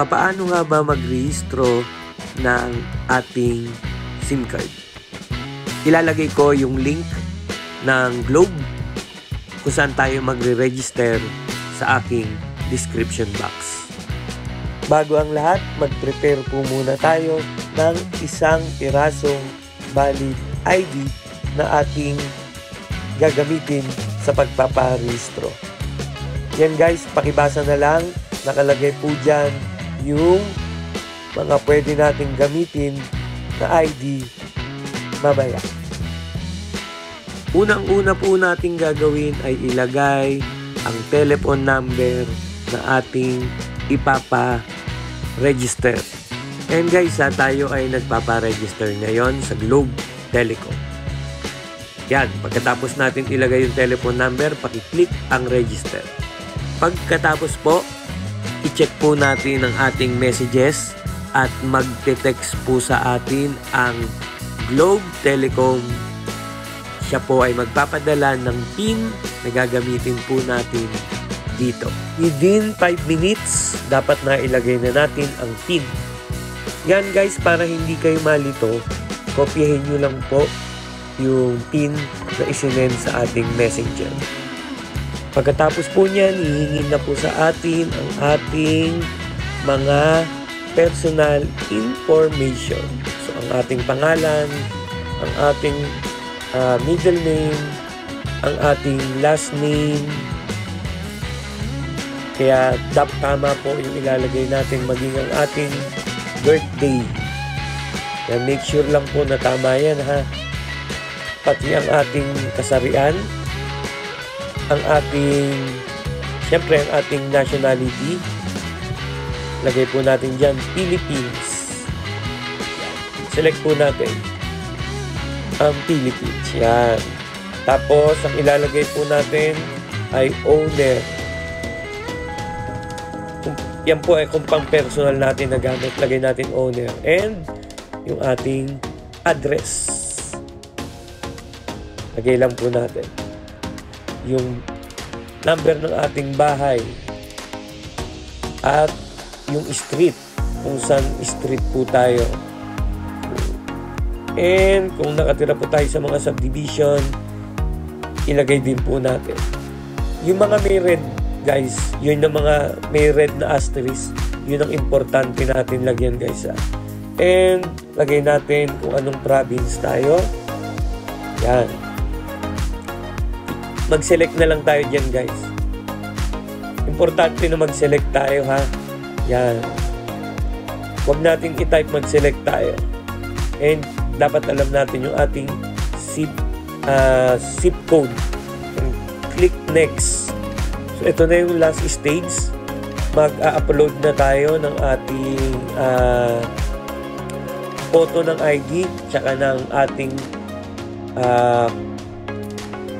papaano nga ba mag-rehistro ng ating SIM card? Ilalagay ko yung link ng Globe kung saan tayo magre-register sa aking description box. Bago ang lahat, mag-prepare po muna tayo ng isang pirasong valid ID na ating gagamitin sa pagpaparehistro. Yan guys, pakibasa na lang. Nakalagay po dyan yung mga pwede nating gamitin na ID mamaya. Unang-una po nating gagawin ay ilagay ang telephone number na ating ipapa-register. And guys, tayo ay nagpapa-register ngayon sa Globe Telecom. Yan, pagkatapos natin ilagay yung telephone number, paki-click ang register. Pagkatapos po, i-check po natin ang ating messages at magte-text po sa atin ang Globe Telecom. Siya po ay magpapadala ng PIN na gagamitin po natin dito. Within 5 minutes, dapat na ilagay na natin ang PIN. Yan guys, para hindi kayo malito, kopyahin nyo lang po yung PIN na isinend sa ating messenger. Pagkatapos po niyan, hihingin na po sa atin ang ating mga personal information. So, ang ating pangalan, ang ating middle name, ang ating last name. Kaya, tama po yung ilalagay natin, maging ang ating birthday. Kaya, make sure lang po na tama yan, ha. Pati ang ating kasarian, ang ating, syempre ang ating nationality, lagay po natin dyan, Philippines. Select po natin ang Philippines. Yan. Tapos, ang ilalagay po natin ay owner. Yan po ay kung pang personal natin na gamit, lagay natin owner. And, yung ating address. Lagay lang po natin yung number ng ating bahay at yung street, kung saan street po tayo. And kung nakatira po tayo sa mga subdivision, ilagay din po natin. Yung mga may red, guys, yun yung mga may red na asterisk, yun ang importante natin lagyan, guys, ha. And lagay natin kung anong province tayo. Yan. Mag-select na lang tayo dyan, guys. Importante na mag-select tayo, ha. Yan. Huwag natin i-type mag-select tayo. And dapat alam natin yung ating zip code. And click next. So, ito na yung last stage. Mag-upload na tayo ng ating photo ng ID tsaka ng ating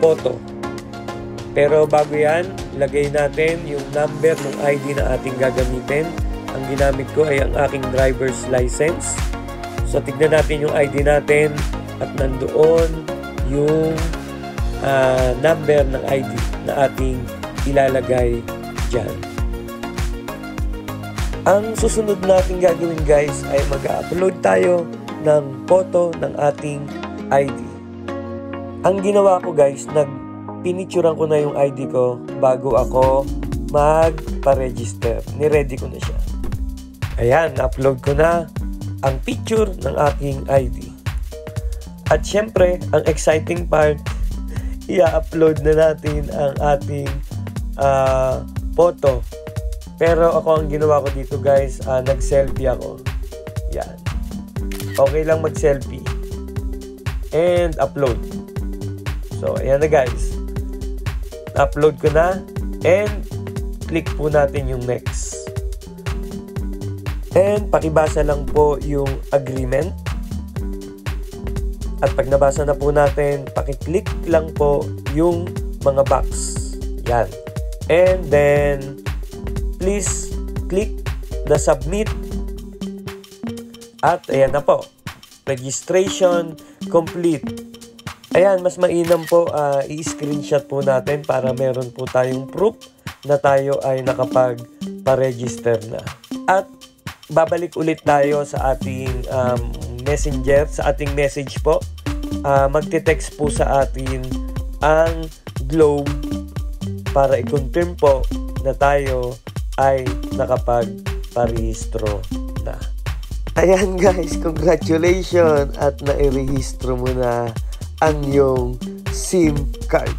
photo. Pero bago yan, lagay natin yung number ng ID na ating gagamitin. Ang ginamit ko ay ang aking driver's license. So, tignan natin yung ID natin at nandoon yung number ng ID na ating ilalagay dyan. Ang susunod natin gagawin, guys, ay mag-upload tayo ng photo ng ating ID. Ang ginawa ko, guys, pinicturean ko na yung ID ko bago ako magpa-register. Ni-ready ko na siya. Ayan, na-upload ko na ang picture ng aking ID. At syempre, ang exciting part, i-upload na natin ang ating photo. Pero ako, ang ginawa ko dito, guys, nag-selfie ako. Yan. Okay lang mag-selfie. And upload. So, ayan na, guys. Upload ko na and click po natin yung next. And pakibasa lang po yung agreement. At pag nabasa na po natin, pakiclick lang po yung mga box. Yan. And then, please click the submit. At ayan na po. Registration complete. Ayan, mas mainam po i-screenshot po natin para meron po tayong proof na tayo ay nakapag-pa-register na. At babalik ulit tayo sa ating messenger, sa ating message po. Magte-text po sa atin ang Globe para i-confirm po na tayo ay nakapagparehistro na. Ayan guys, congratulations at nairehistro mo na ang iyong SIM card.